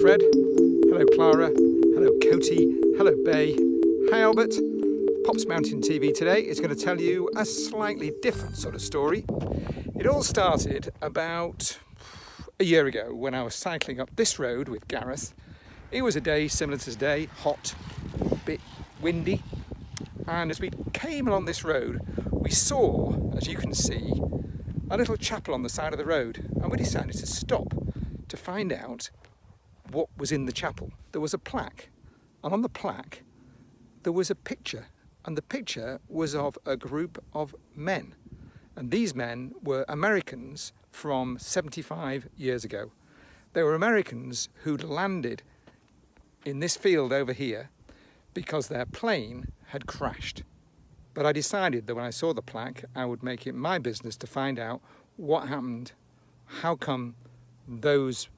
Fred. Hello Clara. Hello Coty. Hello Bay. Hi Albert. Pops Mountain TV today is going to tell you a slightly different sort of story. It all started about a year ago when I was cycling up this road with Gareth. It was a day similar to today, hot, a bit windy, and as we came along this road we saw, as you can see, a little chapel on the side of the road, and we decided to stop to find out what was in the chapel. There was a plaque, and on the plaque there was a picture, and the picture was of a group of men, and these men were Americans from 75 years ago. They were Americans who'd landed in this field over here because their plane had crashed. But I decided that when I saw the plaque I would make it my business to find out what happened, how come those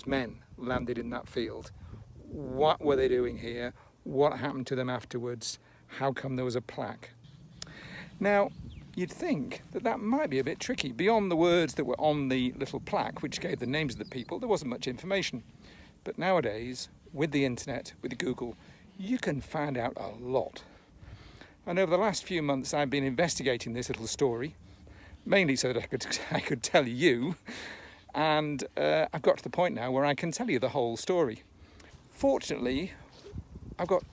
men landed in that field, what were they doing here, what happened to them afterwards, how come there was a plaque. Now you'd think that that might be a bit tricky. Beyond the words that were on the little plaque which gave the names of the people, there wasn't much information. But nowadays, with the internet, with Google, you can find out a lot. And over the last few months I've been investigating this little story, mainly so that I could tell you, and I've got to the point now where I can tell you the whole story. Fortunately, I've got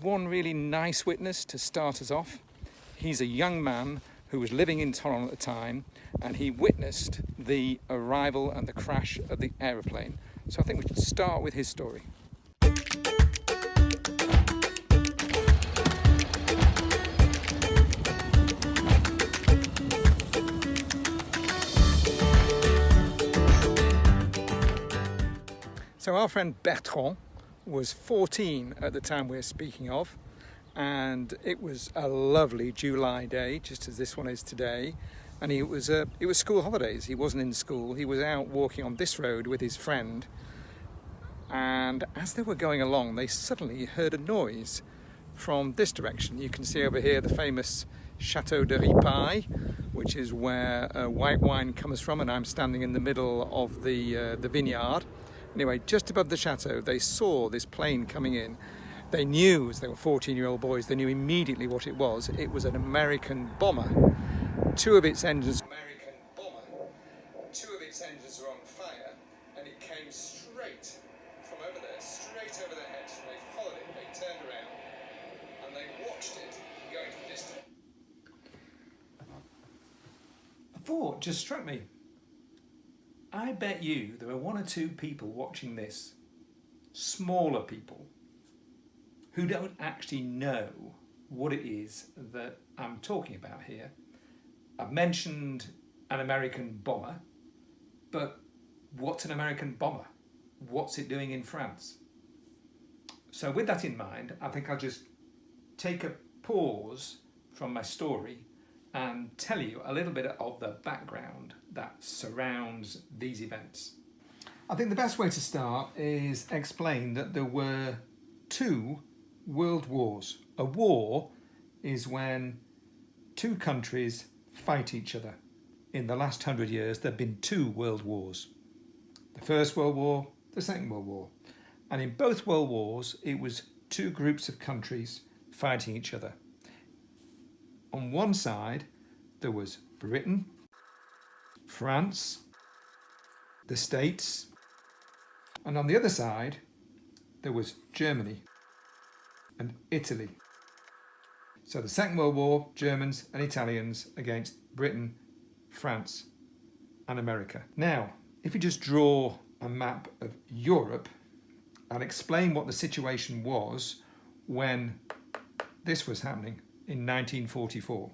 one really nice witness to start us off. He's a young man who was living in Thonon at the time, and he witnessed the arrival and the crash of the aeroplane. So I think we should start with his story. So our friend Bertrand was 14 at the time we're speaking of, and it was a lovely July day, just as this one is today. And it was school holidays. He wasn't in school. He was out walking on this road with his friend. And as they were going along, they suddenly heard a noise from this direction. You can see over here the famous Chateau de Ripaille, which is where white wine comes from, and I'm standing in the middle of the vineyard. Anyway, just above the chateau, they saw this plane coming in. They knew, as they were 14-year-old boys, they knew immediately what it was. It was an American bomber. Two of its engines were on fire, and it came straight from over there, straight over their heads. So they followed it, they turned around, and they watched it go into the distance. A thought just struck me. I bet you there are one or two people watching this, smaller people, who don't actually know what it is that I'm talking about here. I've mentioned an American bomber, but what's an American bomber? What's it doing in France? So with that in mind, I think I'll just take a pause from my story and tell you a little bit of the background that surrounds these events. I think the best way to start is explain that there were two world wars. A war is when two countries fight each other. In the last 100 years there have been two world wars. The First World War, the Second World War. And in both world wars it was two groups of countries fighting each other. On one side there was Britain, France, the States, and on the other side there was Germany and Italy. So the Second World War, Germans and Italians against Britain, France and America. Now, if you just draw a map of Europe and explain what the situation was when this was happening in 1944.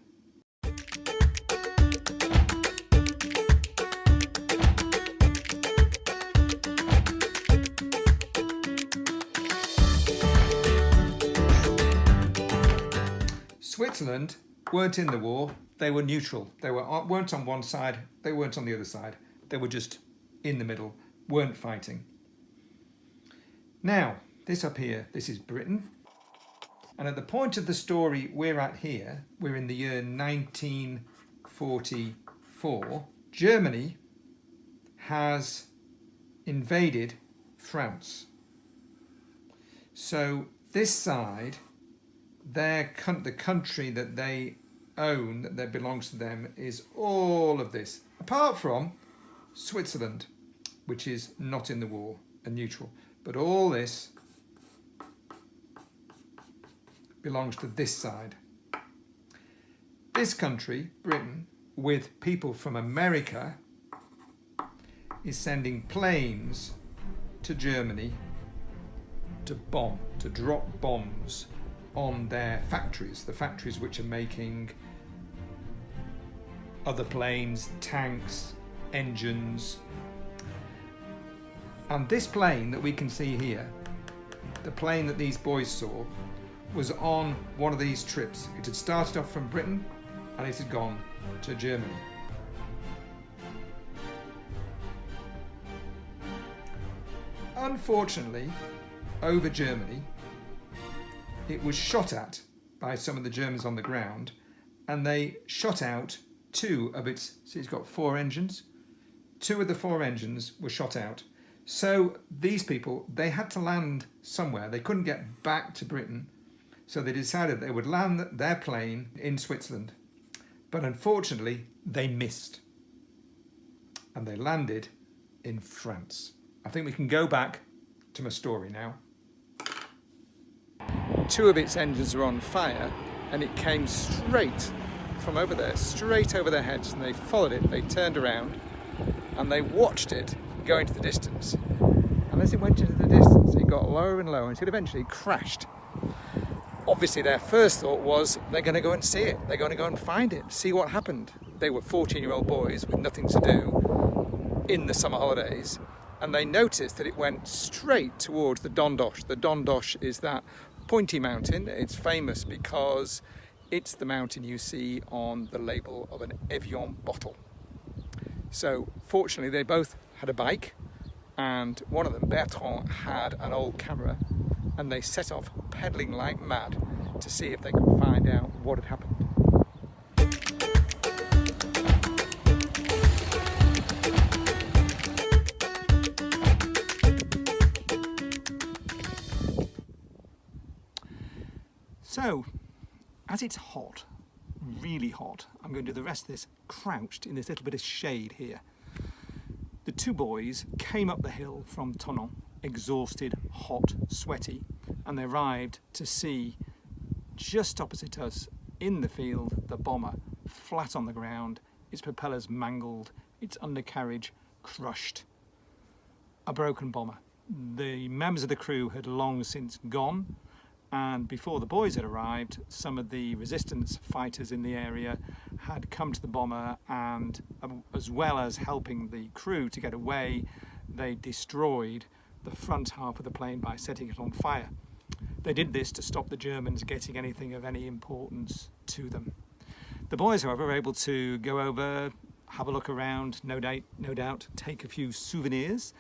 Switzerland weren't in the war, they were neutral. They weren't on one side, they weren't on the other side. They were just in the middle, weren't fighting. Now, this up here, this is Britain. And at the point of the story we're at here, we're in the year 1944, Germany has invaded France. So this side, the country that they own, that belongs to them, is all of this, apart from Switzerland, which is not in the war and neutral. But all this belongs to this side. This country, Britain, with people from America, is sending planes to Germany to bomb, to drop bombs on their factories, the factories which are making other planes, tanks, engines. And this plane that we can see here, the plane that these boys saw, was on one of these trips. It had started off from Britain and it had gone to Germany. Unfortunately, over Germany, it was shot at by some of the Germans on the ground, and they shot out two of its, so it's got 4 engines, 2 of the 4 engines were shot out. So these people, they had to land somewhere. They couldn't get back to Britain, so they decided they would land their plane in Switzerland. But unfortunately, they missed, and they landed in France. I think we can go back to my story now. 2 of its engines were on fire, and it came straight from over there, straight over their heads, and they followed it, they turned around, and they watched it go into the distance. And as it went into the distance, it got lower and lower until eventually it crashed. Obviously, their first thought was they're going to go and see it, they're going to go and find it, see what happened. They were 14-year-old boys with nothing to do in the summer holidays, and they noticed that it went straight towards the Dondoche. The Dondoche is that pointy mountain. It's famous because it's the mountain you see on the label of an Evian bottle. So fortunately they both had a bike, and one of them, Bertrand, had an old camera, and they set off pedalling like mad to see if they could find out what had happened. So, as it's hot, really hot, I'm going to do the rest of this crouched in this little bit of shade here. The 2 boys came up the hill from Thonon, exhausted, hot, sweaty, and they arrived to see just opposite us in the field the bomber, flat on the ground, its propellers mangled, its undercarriage crushed. A broken bomber. The members of the crew had long since gone, and before the boys had arrived, some of the resistance fighters in the area had come to the bomber, and as well as helping the crew to get away, they destroyed the front half of the plane by setting it on fire. They did this to stop the Germans getting anything of any importance to them. The boys, however, were able to go over, have a look around, no doubt take a few souvenirs,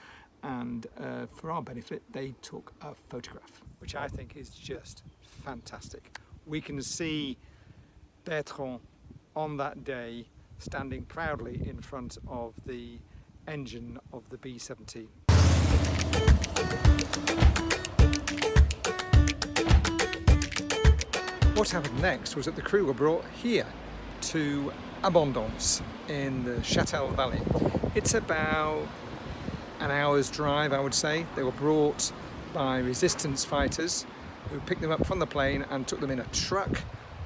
and for our benefit they took a photograph, which I think is just fantastic. We can see Bertrand on that day standing proudly in front of the engine of the B-17. What happened next was that the crew were brought here to Abondance in the Châtel Valley. It's about an hour's drive, I would say. They were brought by resistance fighters who picked them up from the plane and took them in a truck.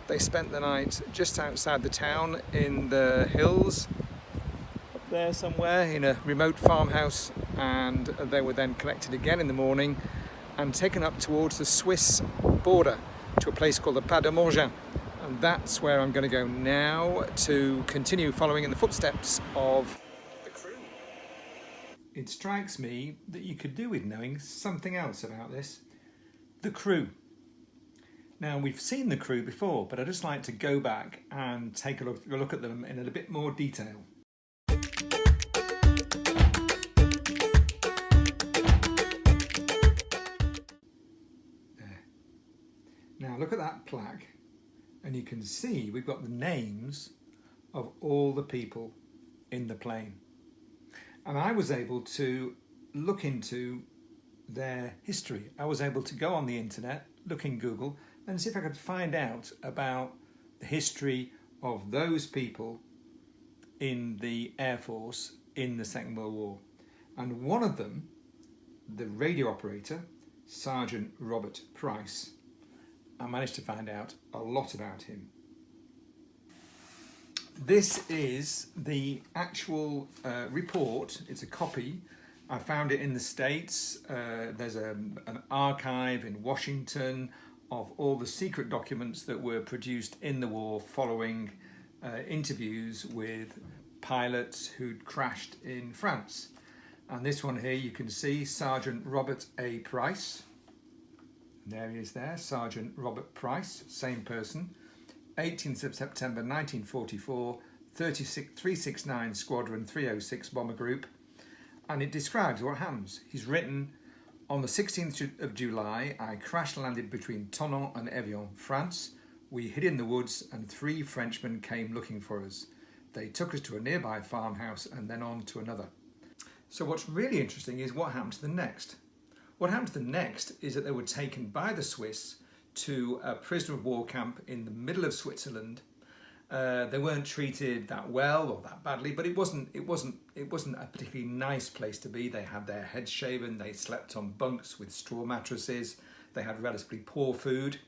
They spent the night just outside the town in the hills, up there somewhere in a remote farmhouse, and they were then collected again in the morning and taken up towards the Swiss border to a place called the Pas de Morgin. And that's where I'm going to go now to continue following in the footsteps of the crew. It strikes me that you could do with knowing something else about this. The crew. Now, we've seen the crew before, but I'd just like to go back and take a look at them in a bit more detail. There. Now, look at that plaque, and you can see we've got the names of all the people in the plane. And I was able to look into their history. I was able to go on the internet, look in Google, and see if I could find out about the history of those people in the Air Force in the Second World War. And one of them, the radio operator, Sergeant Robert Price, I managed to find out a lot about him. This is the actual report. It's a copy. I found it in the States. There's an archive in Washington of all the secret documents that were produced in the war following interviews with pilots who'd crashed in France. And this one here you can see Sergeant Robert A. Price. And there he is there, Sergeant Robert Price, same person. 18th of September 1944, 369 Squadron 306 Bomber Group. And it describes what happens. He's written, on the 16th of July, I crash landed between Thonon and Evian, France. We hid in the woods and 3 Frenchmen came looking for us. They took us to a nearby farmhouse and then on to another. So what's really interesting is what happened to the next. What happened to the next is that they were taken by the Swiss to a prisoner of war camp in the middle of Switzerland. They weren't treated that well or that badly, but it wasn't a particularly nice place to be. They had their heads shaven, they slept on bunks with straw mattresses, they had relatively poor food.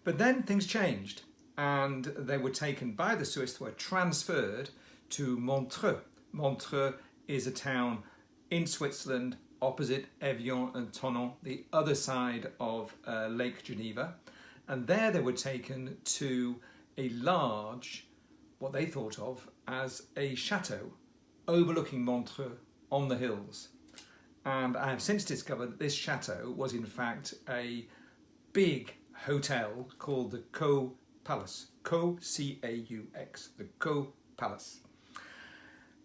But then things changed and they were taken by the Swiss, were transferred to Montreux. Montreux is a town in Switzerland opposite Evian and Thonon, the other side of Lake Geneva. And there they were taken to a large, what they thought of as a chateau overlooking Montreux on the hills. And I have since discovered that this chateau was in fact a big hotel called the Caux Palace. Caux, C-A-U-X, the Caux Palace.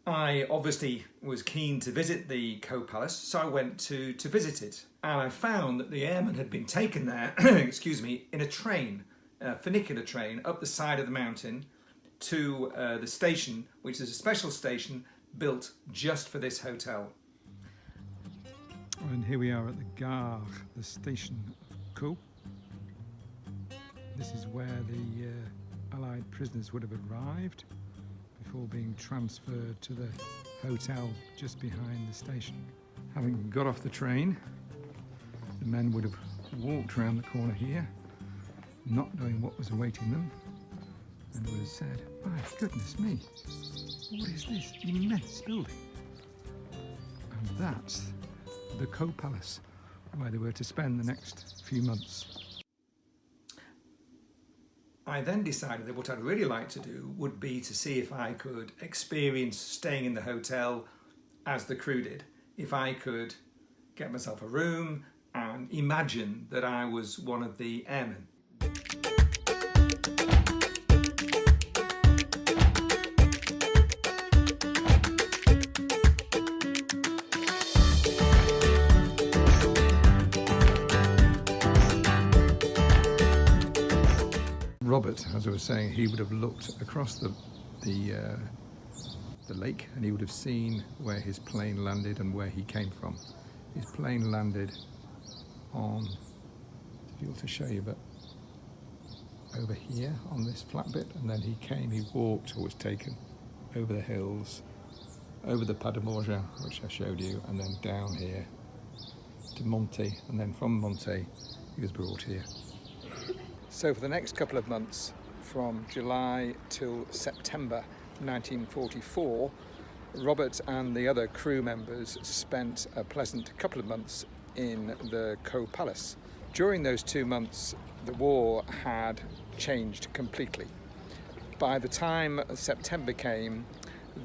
I obviously was keen to visit the Caux Palace, so I went to visit it. And I found that the airmen had been taken there, excuse me, in a train, a funicular train, up the side of the mountain to the station, which is a special station built just for this hotel. And here we are at the Gare, the station of Caux. This is where the Allied prisoners would have arrived before being transferred to the hotel just behind the station. Having got off the train, the men would have walked around the corner here, not knowing what was awaiting them, and would have said, "My goodness me, what is this immense building?" And that's the Caux Palace, where they were to spend the next few months. I then decided that what I'd really like to do would be to see if I could experience staying in the hotel as the crew did. If I could get myself a room and imagine that I was one of the airmen. Robert, as I was saying, he would have looked across the lake and he would have seen where his plane landed and where he came from. His plane landed on, to be able to show you, but over here on this flat bit, and then he walked or was taken over the hills, over the Pas de Morgin, which I showed you, and then down here to Monte, and then from Monte he was brought here. So for the next couple of months, from July till September 1944, Robert and the other crew members spent a pleasant couple of months in the Caux Palace. During those 2 months, the war had changed completely. By the time September came,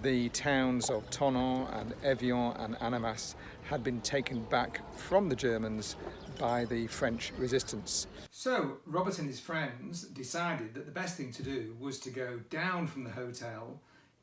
the towns of Thonon and Evian and Annemasse had been taken back from the Germans by the French resistance. So Robert and his friends decided that the best thing to do was to go down from the hotel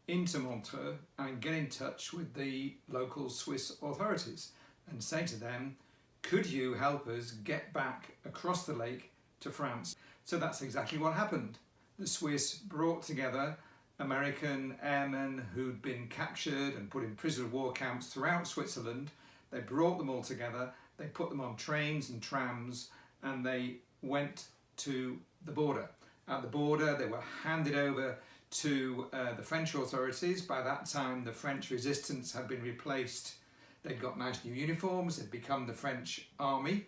into Montreux and get in touch with the local Swiss authorities and say to them, could you help us get back across the lake to France? So that's exactly what happened. The Swiss brought together American airmen who'd been captured and put in prisoner of war camps throughout Switzerland. They brought them all together They put them on trains and trams and they went to the border. At the border they were handed over to the French authorities. By that time the French resistance had been replaced. They'd got nice new uniforms, they'd become the French army,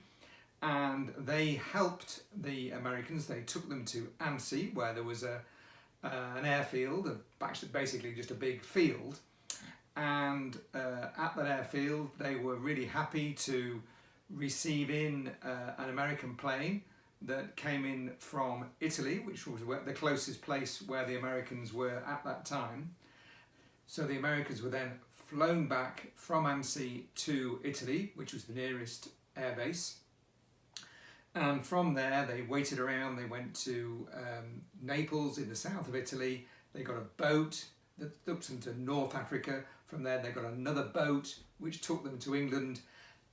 and they helped the Americans. They took them to Annecy, where there was an airfield, basically just a big field, and at that airfield they were really happy to receive in an American plane that came in from Italy, which was the closest place where the Americans were at that time. So the Americans were then flown back from Annecy to Italy, which was the nearest airbase. And from there they waited around, they went to Naples in the south of Italy. They got a boat that took them to North Africa. From there they got another boat which took them to England.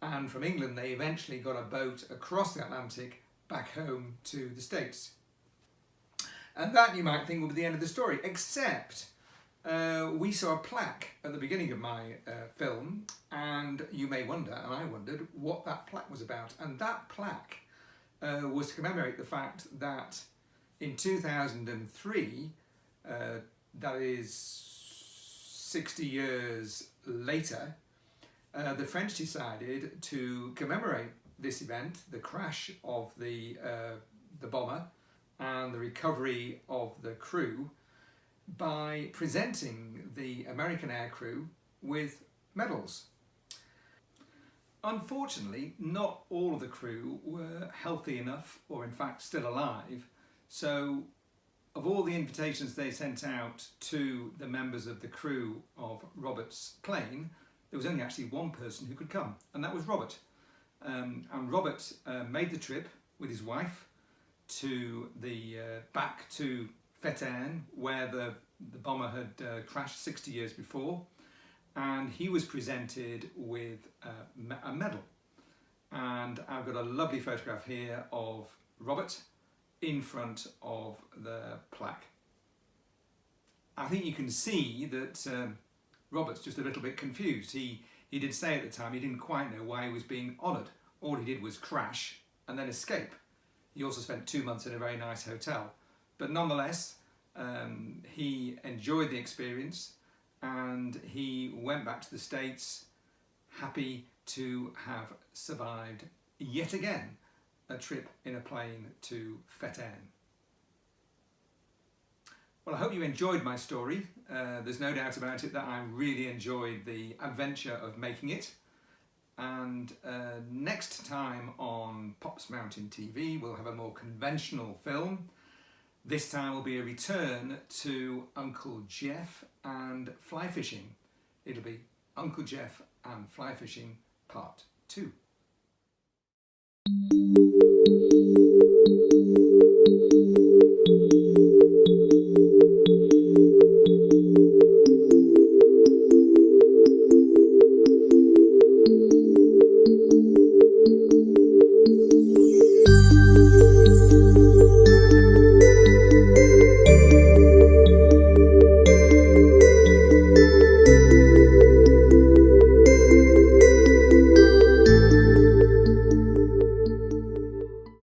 And from England they eventually got a boat across the Atlantic back home to the States. And that, you might think, will be the end of the story, except we saw a plaque at the beginning of my film, and you may wonder, and I wondered, what that plaque was about. And that plaque was to commemorate the fact that in 2003, that is 60 years later, the French decided to commemorate this event, the crash of the bomber and the recovery of the crew, by presenting the American aircrew with medals. Unfortunately, not all of the crew were healthy enough, or in fact still alive, so of all the invitations they sent out to the members of the crew of Robert's plane, there was only actually one person who could come, and that was Robert. And Robert made the trip with his wife to back to Féterne, where the bomber had crashed 60 years before, and he was presented with a medal. And I've got a lovely photograph here of Robert in front of the plaque. I think you can see that Robert's just a little bit confused. He did say at the time he didn't quite know why he was being honoured. All he did was crash and then escape. He also spent 2 months in a very nice hotel. But nonetheless, he enjoyed the experience and he went back to the States happy to have survived yet again a trip in a plane to Féterne. Well, I hope you enjoyed my story. There's no doubt about it that I really enjoyed the adventure of making it. And next time on Pops Mountain TV we'll have a more conventional film. This time will be a return to Uncle Jeff and fly fishing. It'll be Uncle Jeff and fly fishing part 2.